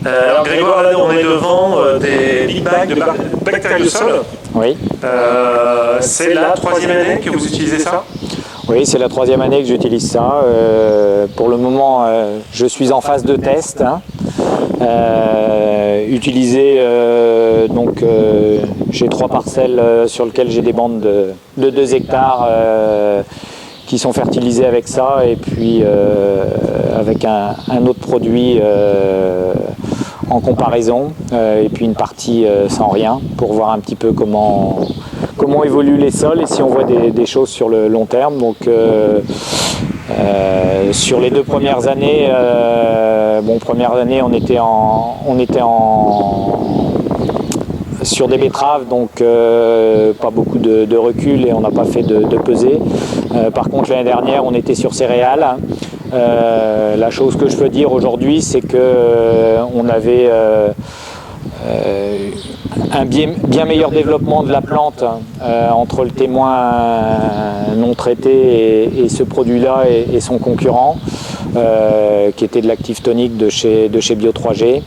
Alors Grégoire, là on est devant des big bags de bactériosol. Oui. C'est la troisième année que vous utilisez ça? Oui, c'est la troisième année que j'utilise ça. Pour le moment, je suis en phase de test. J'ai 3 parcelles sur lesquelles j'ai des bandes de 2 hectares qui sont fertilisées avec ça, et puis avec un autre produit en comparaison, et puis une partie sans rien, pour voir un petit peu comment évoluent les sols et si on voit des choses sur le long terme. Donc sur les 2 premières années, première année on était sur des betteraves, donc pas beaucoup de recul et on n'a pas fait de pesée. Par contre l'année dernière on était sur céréales. La chose que je peux dire aujourd'hui, c'est que on avait un bien meilleur développement de la plante entre le témoin non traité et ce produit-là et son concurrent, qui était de l'actif tonique de chez Bio3G.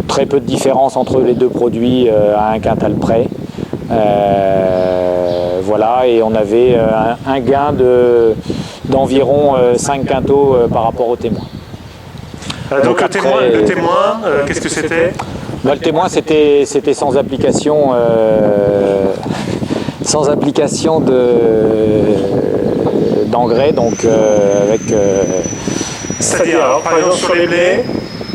Très peu de différence entre les 2 produits à 1 quintal près. Voilà, et on avait un gain d'environ 5 quintaux par rapport au témoin. Donc le témoin, qu'est-ce que c'était? Le témoin, c'était sans application, d'engrais, donc avec... C'est-à-dire, par exemple, sur les blés,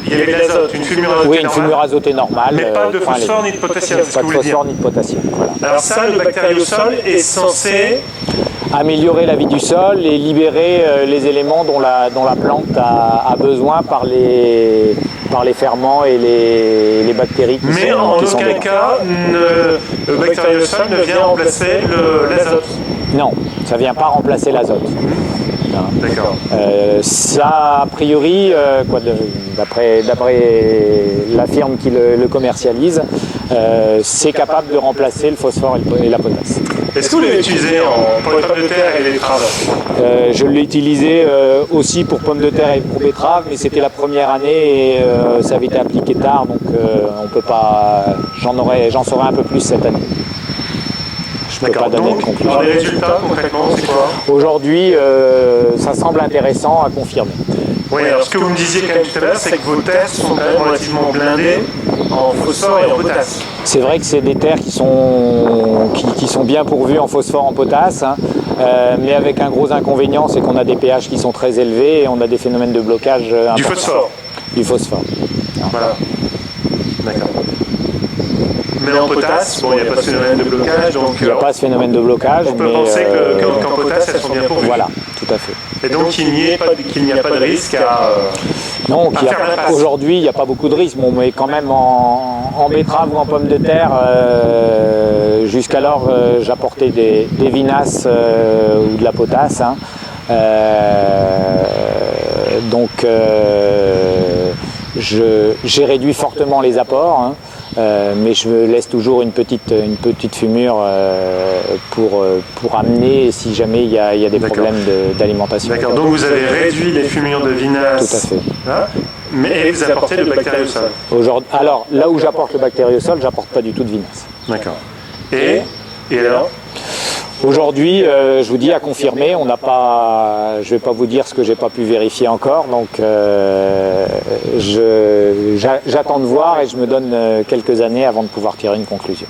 il y avait de l'azote, une fulmure azotée normale. Oui, une fulmure azotée normale. Mais pas de phosphore ni de potassium, c'est ce que vous voulez dire. Pas de phosphore ni de potassium, voilà. Alors ça, le bactériosol est censé améliorer la vie du sol et libérer les éléments dont la plante a besoin par les ferments et les bactéries qui sont Mais en aucun cas, le bactériosol ne vient remplacer l'azote. Non, ça ne vient pas remplacer l'azote. D'accord. Ça, a priori, d'après la firme qui le commercialise, c'est capable de remplacer le phosphore et la potasse. Est-ce que vous l'avez utilisé pour les pommes de terre et les betteraves? Je l'ai utilisé aussi pour pommes de terre et pour betteraves, mais c'était la première année et ça avait été appliqué tard, donc on peut pas. J'en saurai un peu plus cette année. Je ne peux pas donner de conclusion. Les résultats concrètement, c'est quoi? Aujourd'hui, ça semble intéressant à confirmer. Oui, alors ce que vous me disiez quand même tout à l'heure, c'est que vos terres sont quand même relativement blindées en phosphore et en potasse. C'est vrai que c'est des terres qui sont bien pourvues en phosphore, en potasse, mais avec un gros inconvénient, c'est qu'on a des pH qui sont très élevés et on a des phénomènes de blocage importants. Du phosphore? Du phosphore. Voilà. D'accord. Mais en potasse, bon, il n'y a pas ce phénomène de blocage, donc... Il n'y a pas ce phénomène de blocage, on peut penser qu'en potasse, elles sont bien pourvues. Voilà, tout à fait. Et donc qu'il n'y a pas de risque à... Non, aujourd'hui, il n'y a pas beaucoup de risques, mais quand même en betterave ou en pommes de terre, jusqu'alors, j'apportais des vinasses ou de la potasse. Donc, j'ai réduit fortement les apports, mais je me laisse toujours une petite fumure pour amener si jamais il y a des problèmes d'alimentation. D'accord, donc vous avez réduit les fumures de vinasse. Tout à fait. Hein, mais vous apportez le bactériosol. Alors, là où j'apporte le bactériosol, j'apporte pas du tout de vinasse. D'accord. Et alors? Aujourd'hui, je vous dis à confirmer, on n'a pas, je ne vais pas vous dire ce que j'ai pas pu vérifier encore, donc j'attends de voir et je me donne quelques années avant de pouvoir tirer une conclusion.